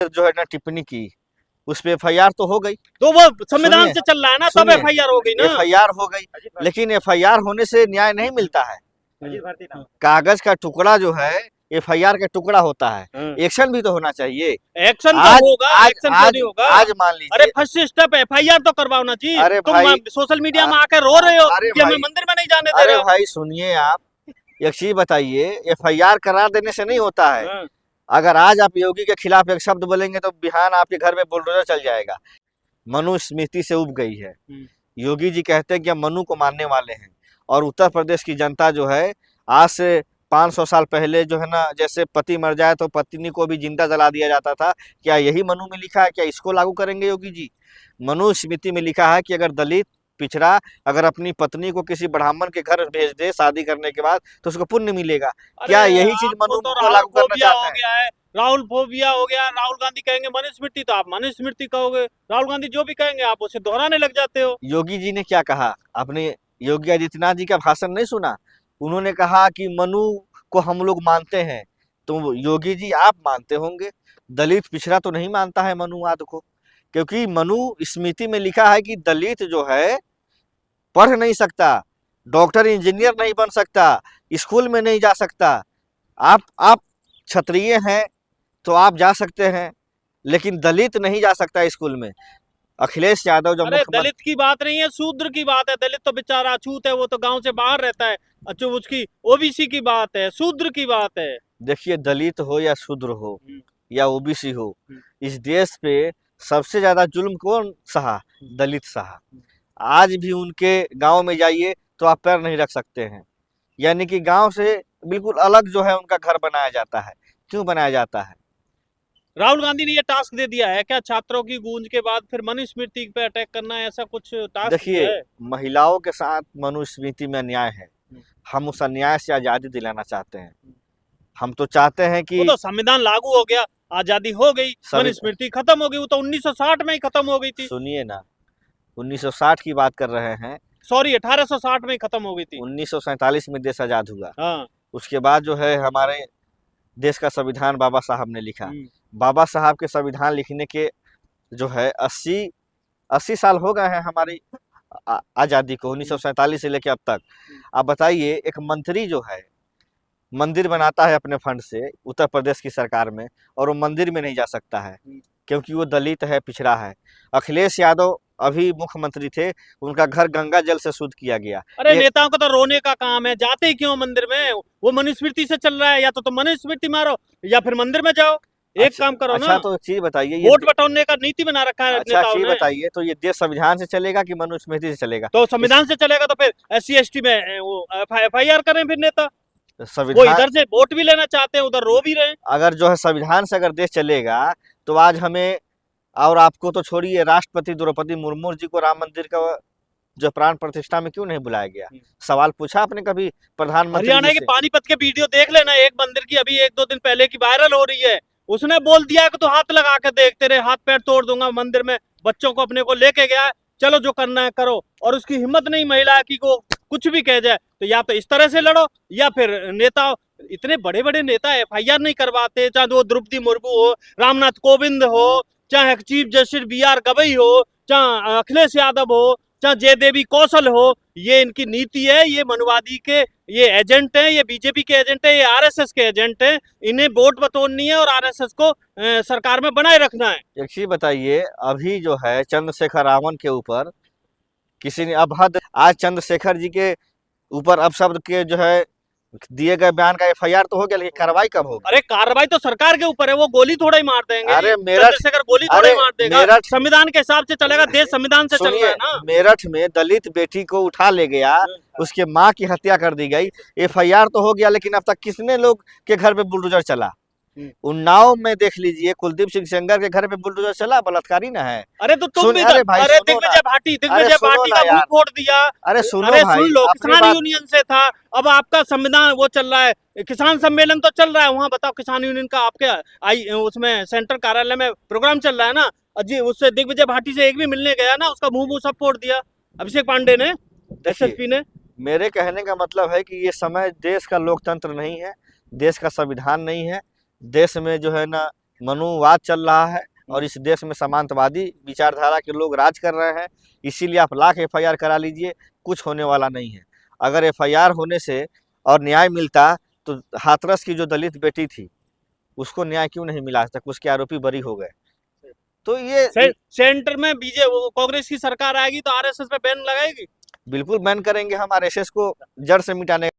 जो है ना टिप्पणी की, उस पे FIR तो हो गई, तो वो संविधान से चल रहा है ना, तब FIR हो गई ना। FIR हो गई, लेकिन FIR होने से न्याय नहीं मिलता है। कागज का टुकड़ा जो है FIR का टुकड़ा होता है, एक्शन भी तो होना चाहिए। एक्शन तो होगा, एक्शन क्यों नहीं होगा? आज मान लीजिए, अरे फर्स्ट स्टेप FIR तो करवाना चाहिए। अरे तुम भाई, सोशल मीडिया में आकर रो रहे हो कि हमें भाई, मंदिर में नहीं जाने दे रहे अरे हो। भाई सुनिए, आप एक चीज बताइए, FIR करा देने से नहीं होता है। अगर आज आप योगी के खिलाफ एक शब्द बोलेंगे तो बिहान आपके घर में बुलडोजर चल जाएगा। मनुस्मृति से उब गई है। योगी जी कहते हैं कि हम मनु को मानने वाले हैं, और उत्तर प्रदेश की जनता जो है आज से 500 साल पहले जो है ना, जैसे पति मर जाए तो पत्नी को भी जिंदा जला दिया जाता था, क्या यही मनु में लिखा है? क्या इसको लागू करेंगे योगी जी? मनुस्मृति में लिखा है कि अगर दलित पिछड़ा अगर अपनी पत्नी को किसी ब्राह्मण के घर भेज दे शादी करने के बाद तो उसको पुण्य मिलेगा। क्या यही चीज मनु को लागू करना चाहते हैं? राहुल फोबिया हो गया। राहुल गांधी कहेंगे मनुस्मृति तो आप मनुस्मृति कहोगे, राहुल गांधी जो भी कहेंगे आप उसे दोहराने लग जाते हो। योगी जी ने क्या कहा? आपने योगी आदित्यनाथ जी का भाषण नहीं सुना? उन्होंने कहा कि मनु को हम लोग मानते हैं, तो योगी जी आप मानते होंगे, दलित पिछड़ा तो नहीं मानता है मनुवाद को, क्योंकि मनुस्मृति में लिखा है कि दलित जो है पढ़ नहीं सकता, डॉक्टर इंजीनियर नहीं बन सकता, स्कूल में नहीं जा सकता। आप क्षत्रिय हैं तो आप जा सकते हैं, लेकिन दलित नहीं जा सकता स्कूल में। अखिलेश यादव जो मुख्यमंत्री, दलित की बात नहीं है, शूद्र की बात है। दलित तो बेचारा अछूत है, वो तो गांव से बाहर रहता है। अच्छा, उसकी OBC की बात है, शूद्र की बात है। देखिए, दलित हो या शूद्र हो या OBC हो, इस देश पे सबसे ज्यादा जुल्म कौन सहा? दलित सहा। आज भी उनके गांव में जाइए तो आप पैर नहीं रख सकते हैं, यानी कि गांव से बिल्कुल अलग जो है उनका घर बनाया जाता है। क्यों बनाया जाता है? राहुल गांधी ने ये टास्क दे दिया है क्या, छात्रों की गूंज के बाद फिर मनुस्मृति पे अटैक करना है, ऐसा कुछ टास्क? देखिए, महिलाओं के साथ मनुस्मृति में अन्याय है, हम उस अन्याय से आजादी दिलाना चाहते हैं। हम तो चाहते हैं कि वो तो संविधान लागू हो गया, आजादी हो गई, मनुस्मृति खत्म हो गई। वो तो 1960 में ही खत्म हो गई थी। सुनिए ना, 1960 की बात कर रहे हैं, सॉरी 1860 में ही खत्म हो गई थी। 1947 में देश आजाद हुआ। हाँ। उसके बाद जो है हमारे देश का संविधान बाबा साहब ने लिखा। बाबा साहब के संविधान लिखने के जो है 80 साल हो गए हैं हमारी आज़ादी को, 1947 से लेकर अब तक। आप बताइए, एक मंत्री जो है मंदिर बनाता है अपने फंड से उत्तर प्रदेश की सरकार में, और वो मंदिर में नहीं जा सकता है क्योंकि वो दलित है, पिछड़ा है। अखिलेश यादव अभी मुख्यमंत्री थे, उनका घर गंगा जल से शुद्ध किया गया। अरे नेताओं का तो रोने का काम है, जाते ही क्यों मंदिर में? वो मनुस्मृति से चल रहा है, या तो मनुस्मृति मारो या फिर मंदिर में जाओ। एक काम करो ना। अच्छा, तो एक चीज बताइए, वोट बटोरने का नीति बना रखा है अच्छा चीज बताइए, तो ये देश संविधान से चलेगा कि मनुस्मृति से चलेगा? तो संविधान से चलेगा, तो फिर SC ST में वो FIR करें फिर नेता। संविधान, वो इधर से वोट भी लेना चाहते हैं, उधर रो भी रहे हैं। अगर जो है संविधान से अगर देश चलेगा तो आज हमें और आपको तो छोड़िए, राष्ट्रपति द्रौपदी मुर्मू जी को राम मंदिर का जो प्राण प्रतिष्ठा में क्यों नहीं बुलाया गया? सवाल पूछा आपने कभी प्रधानमंत्री? हरियाणा की पानीपत के वीडियो देख लेना, एक मंदिर की अभी 1-2 दिन पहले की वायरल हो रही है। उसने बोल दिया कि तो हाथ लगा के देखते रहे, हाथ पैर तोड़ दूंगा मंदिर में। बच्चों को अपने को लेके गया, चलो जो करना है करो, और उसकी हिम्मत नहीं महिला की को कुछ भी कह जाए। तो या तो इस तरह से लड़ो, या फिर नेता, इतने बड़े बड़े नेता FIR नहीं करवाते, चाहे वो द्रौपदी मुर्मू हो, रामनाथ कोविंद हो, चाहे चीफ जस्टिस BR गवई हो, चाहे अखिलेश यादव हो, चाहे जयदेवी कौशल हो। ये इनकी नीति है, ये मनुवादी के ये एजेंट हैं, ये BJP के एजेंट है, ये RSS के एजेंट हैं। इन्हें वोट बटोरनी है और RSS को सरकार में बनाए रखना है। एक चीज बताइए, अभी जो है चंद्रशेखर रावण के ऊपर किसी ने अभद्र, आज चंद्रशेखर जी के ऊपर अपशब्द के जो है दिए गए बयान का FIR तो हो गया, लेकिन कार्रवाई कब होगी? अरे कार्रवाई तो सरकार के ऊपर है, वो गोली थोड़ा ही मार देंगे। अरे चंद्रशेखर गोली थोड़ा ही मार देगा, संविधान के हिसाब से चलेगा, देश संविधान से चल रहा है ना। मेरठ में दलित बेटी को उठा ले गया, उसके माँ की हत्या कर दी गई, FIR तो हो गया, लेकिन अब तक किसने लोग के घर पे बुलडोजर चला? उन्नाव में देख लीजिए, कुलदीप सिंह सेंगर के घर पे बुलडोजर चला, बलात्कारी ना है? अरे तो तुम भी, अरे दिग्विजय भाटी का मुंह फोड़ दिया। अरे सुन लो, किसान यूनियन से था, अब आपका संविधान वो चल रहा है, किसान सम्मेलन तो चल रहा है वहाँ। बताओ, किसान यूनियन का आपके उसमें सेंट्रल कार्यालय में प्रोग्राम चल रहा है ना जी, उससे दिग्विजय भाटी से एक भी मिलने गया ना, उसका मुंह सब फोड़ दिया अभिषेक पांडे ने, SSP ने। मेरे कहने का मतलब है कि ये समय देश का लोकतंत्र नहीं है, देश का संविधान नहीं है, देश में जो है ना मनुवाद चल रहा है और इस देश में सामंतवादी विचारधारा के लोग राज कर रहे हैं। इसीलिए आप लाख एफआईआर करा लीजिए, कुछ होने वाला नहीं है। अगर एफआईआर होने से और न्याय मिलता तो हाथरस की जो दलित बेटी थी उसको न्याय क्यों नहीं मिला आज तक? उसके आरोपी बरी हो गए। तो ये सेंटर में बीजेपी कांग्रेस की सरकार आएगी तो आरएसएस पे बैन लगाएगी। बिल्कुल बैन करेंगे हम, आरएसएस को जड़ से मिटाने